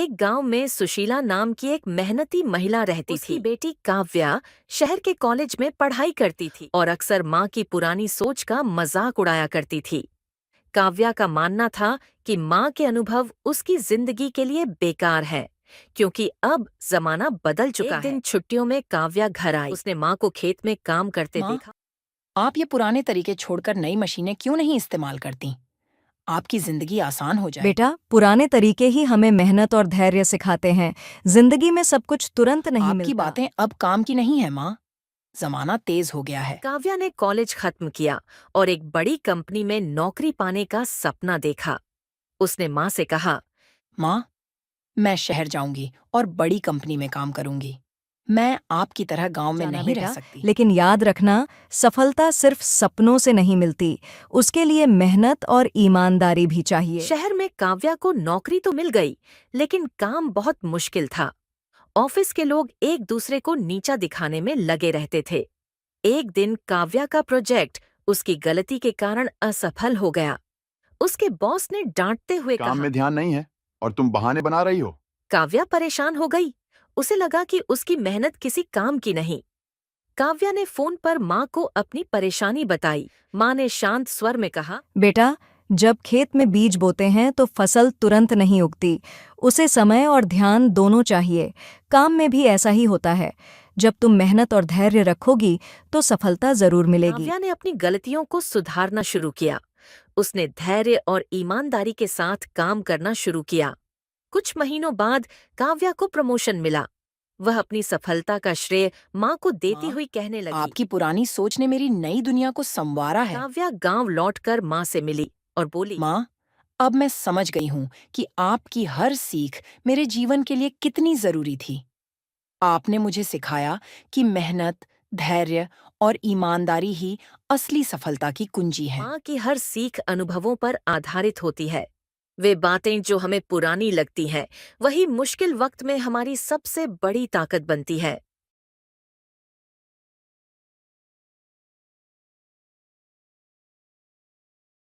एक गांव में सुशीला नाम की एक मेहनती महिला रहती थी। उसकी बेटी काव्या शहर के कॉलेज में पढ़ाई करती थी और अक्सर माँ की पुरानी सोच का मजाक उड़ाया करती थी। काव्या का मानना था कि माँ के अनुभव उसकी जिंदगी के लिए बेकार है, क्योंकि अब जमाना बदल चुका है। एक दिन छुट्टियों में काव्या घर आई। उसने माँ को खेत में काम करते माँ, देखा। आप ये पुराने तरीके छोड़कर नई मशीनें क्यों नहीं इस्तेमाल करती? आपकी जिंदगी आसान हो जाए। बेटा, पुराने तरीके ही हमें मेहनत और धैर्य सिखाते हैं। जिंदगी में सब कुछ तुरंत नहीं आपकी मिलता। बातें अब काम की नहीं है माँ। जमाना तेज हो गया है। काव्या ने कॉलेज खत्म किया और एक बड़ी कंपनी में नौकरी पाने का सपना देखा। उसने माँ से कहा, माँ, मैं शहर जाऊंगी और बड़ी कंपनी में काम करूंगी। मैं आपकी तरह गांव में जाना नहीं रह बेटा, सकती। लेकिन याद रखना, सफलता सिर्फ सपनों से नहीं मिलती, उसके लिए मेहनत और ईमानदारी भी चाहिए। शहर में काव्या को नौकरी तो मिल गई, लेकिन काम बहुत मुश्किल था। ऑफिस के लोग एक दूसरे को नीचा दिखाने में लगे रहते थे। एक दिन काव्या का प्रोजेक्ट उसकी गलती के कारण असफल हो गया। उसके बॉस ने डांटते हुए काम कहा। में ध्यान नहीं है और तुम बहाने बना रही हो। काव्या परेशान हो गई। उसे लगा कि उसकी मेहनत किसी काम की नहीं। काव्या ने फोन पर माँ को अपनी परेशानी बताई। माँ ने शांत स्वर में कहा, बेटा, जब खेत में बीज बोते हैं तो फसल तुरंत नहीं उगती। उसे समय और ध्यान दोनों चाहिए। काम में भी ऐसा ही होता है। जब तुम मेहनत और धैर्य रखोगी तो सफलता जरूर मिलेगी। काव्या ने अपनी गलतियों को सुधारना शुरू किया। उसने धैर्य और ईमानदारी के साथ काम करना शुरू किया। कुछ महीनों बाद काव्या को प्रमोशन मिला। वह अपनी सफलता का श्रेय माँ को देती माँ, हुई कहने लगी। आपकी पुरानी सोच ने मेरी नई दुनिया को संवारा है। काव्या गांव लौटकर माँ से मिली और बोली, माँ, अब मैं समझ गई हूँ कि आपकी हर सीख मेरे जीवन के लिए कितनी जरूरी थी। आपने मुझे सिखाया कि मेहनत, धैर्य और ईमानदारी ही असली सफलता की कुंजी है। माँ की हर सीख अनुभवों पर आधारित होती है। वे बातें जो हमें पुरानी लगती हैं, वही मुश्किल वक्त में हमारी सबसे बड़ी ताकत बनती है।